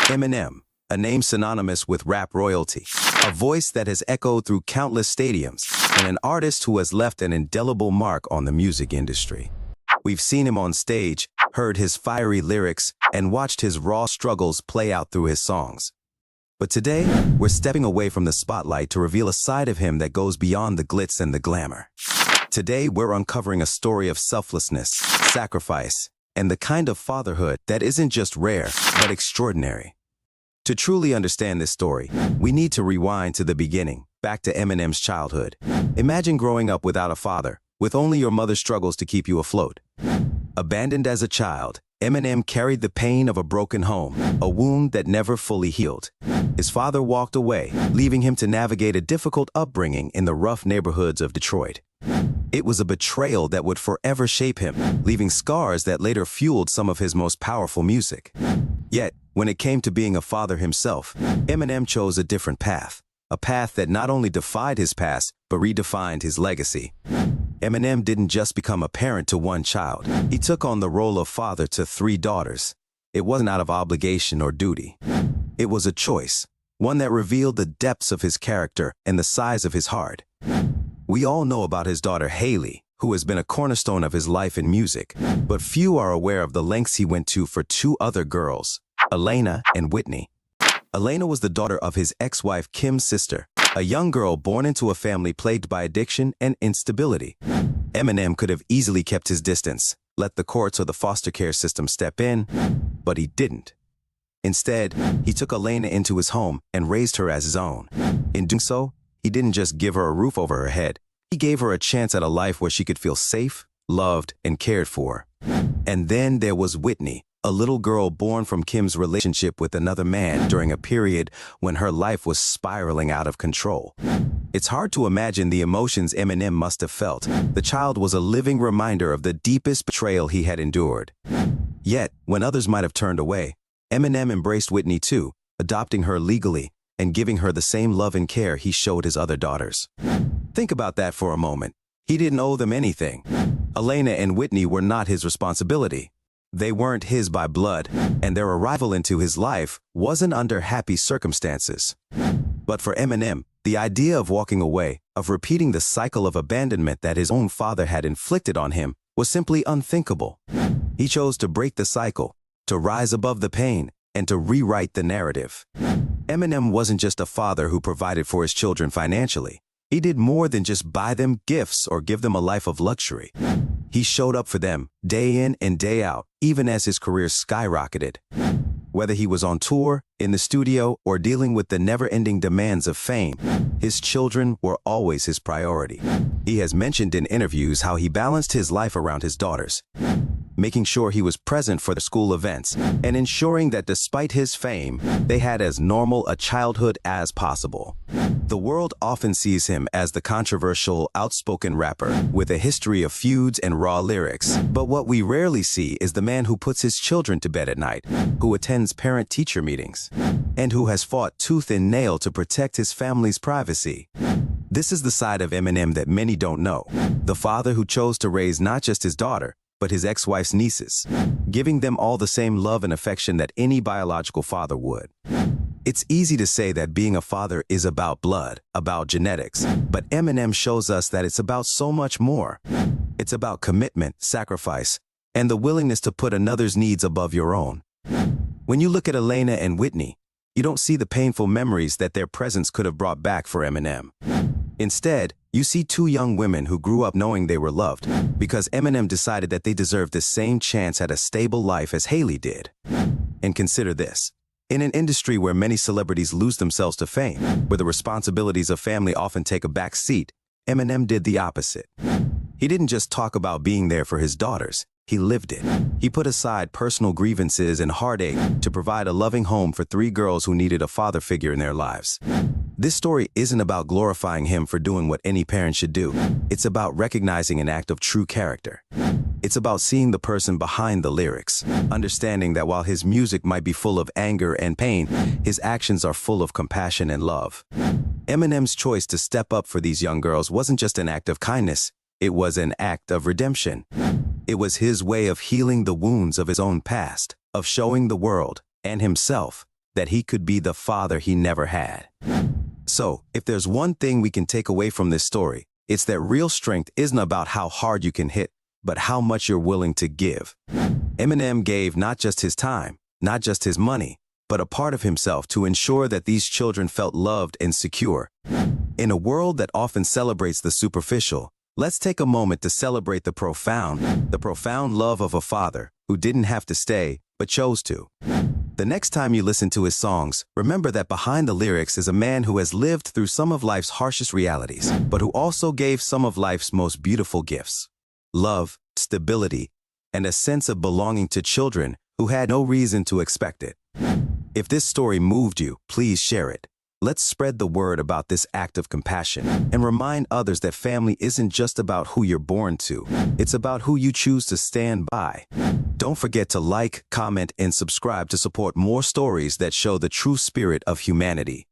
Eminem, a name synonymous with rap royalty, a voice that has echoed through countless stadiums, and an artist who has left an indelible mark on the music industry. We've seen him on stage, heard his fiery lyrics, and watched his raw struggles play out through his songs. But today, we're stepping away from the spotlight to reveal a side of him that goes beyond the glitz and the glamour. Today, we're uncovering a story of selflessness, sacrifice, and the kind of fatherhood that isn't just rare, but extraordinary. To truly understand this story, we need to rewind to the beginning, back to Eminem's childhood. Imagine growing up without a father, with only your mother's struggles to keep you afloat. Abandoned as a child, Eminem carried the pain of a broken home, a wound that never fully healed. His father walked away, leaving him to navigate a difficult upbringing in the rough neighborhoods of Detroit. It was a betrayal that would forever shape him, leaving scars that later fueled some of his most powerful music. Yet, when it came to being a father himself, Eminem chose a different path, a path that not only defied his past, but redefined his legacy. Eminem didn't just become a parent to one child. He took on the role of father to 3 daughters. It wasn't out of obligation or duty. It was a choice, one that revealed the depths of his character and the size of his heart. We all know about his daughter Haley, who has been a cornerstone of his life in music, but few are aware of the lengths he went to for 2 other girls, Elena and Whitney. Elena was the daughter of his ex-wife Kim's sister, a young girl born into a family plagued by addiction and instability. Eminem could have easily kept his distance, let the courts or the foster care system step in, but he didn't. Instead, he took Elena into his home and raised her as his own. In doing so, he didn't just give her a roof over her head, he gave her a chance at a life where she could feel safe, loved, and cared for. And then there was Whitney, a little girl born from Kim's relationship with another man during a period when her life was spiraling out of control. It's hard to imagine the emotions Eminem must have felt. The child was a living reminder of the deepest betrayal he had endured. Yet, when others might have turned away, Eminem embraced Whitney too, adopting her legally and giving her the same love and care he showed his other daughters. Think about that for a moment. He didn't owe them anything. Elena and Whitney were not his responsibility. They weren't his by blood, and their arrival into his life wasn't under happy circumstances. But for Eminem, the idea of walking away, of repeating the cycle of abandonment that his own father had inflicted on him, was simply unthinkable. He chose to break the cycle, to rise above the pain, and to rewrite the narrative. Eminem wasn't just a father who provided for his children financially. He did more than just buy them gifts or give them a life of luxury. He showed up for them, day in and day out, even as his career skyrocketed. Whether he was on tour, in the studio, or dealing with the never-ending demands of fame, his children were always his priority. He has mentioned in interviews how he balanced his life around his daughters, making sure he was present for the school events, and ensuring that despite his fame, they had as normal a childhood as possible. The world often sees him as the controversial, outspoken rapper with a history of feuds and raw lyrics. But what we rarely see is the man who puts his children to bed at night, who attends parent-teacher meetings, and who has fought tooth and nail to protect his family's privacy. This is the side of Eminem that many don't know. The father who chose to raise not just his daughter, but his ex-wife's nieces, giving them all the same love and affection that any biological father would. It's easy to say that being a father is about blood, about genetics, but Eminem shows us that it's about so much more. It's about commitment, sacrifice, and the willingness to put another's needs above your own. When you look at Elena and Whitney, you don't see the painful memories that their presence could have brought back for Eminem. Instead, you see 2 young women who grew up knowing they were loved, because Eminem decided that they deserved the same chance at a stable life as Haley did. And consider this. In an industry where many celebrities lose themselves to fame, where the responsibilities of family often take a back seat, Eminem did the opposite. He didn't just talk about being there for his daughters, he lived it. He put aside personal grievances and heartache to provide a loving home for 3 girls who needed a father figure in their lives. This story isn't about glorifying him for doing what any parent should do. It's about recognizing an act of true character. It's about seeing the person behind the lyrics, understanding that while his music might be full of anger and pain, his actions are full of compassion and love. Eminem's choice to step up for these young girls wasn't just an act of kindness, it was an act of redemption. It was his way of healing the wounds of his own past, of showing the world, and himself, that he could be the father he never had. So, if there's one thing we can take away from this story, it's that real strength isn't about how hard you can hit, but how much you're willing to give. Eminem gave not just his time, not just his money, but a part of himself to ensure that these children felt loved and secure. In a world that often celebrates the superficial, let's take a moment to celebrate the profound love of a father who didn't have to stay, but chose to. The next time you listen to his songs, remember that behind the lyrics is a man who has lived through some of life's harshest realities, but who also gave some of life's most beautiful gifts: love, stability, and a sense of belonging to children who had no reason to expect it. If this story moved you, please share it. Let's spread the word about this act of compassion and remind others that family isn't just about who you're born to, it's about who you choose to stand by. Don't forget to like, comment, and subscribe to support more stories that show the true spirit of humanity.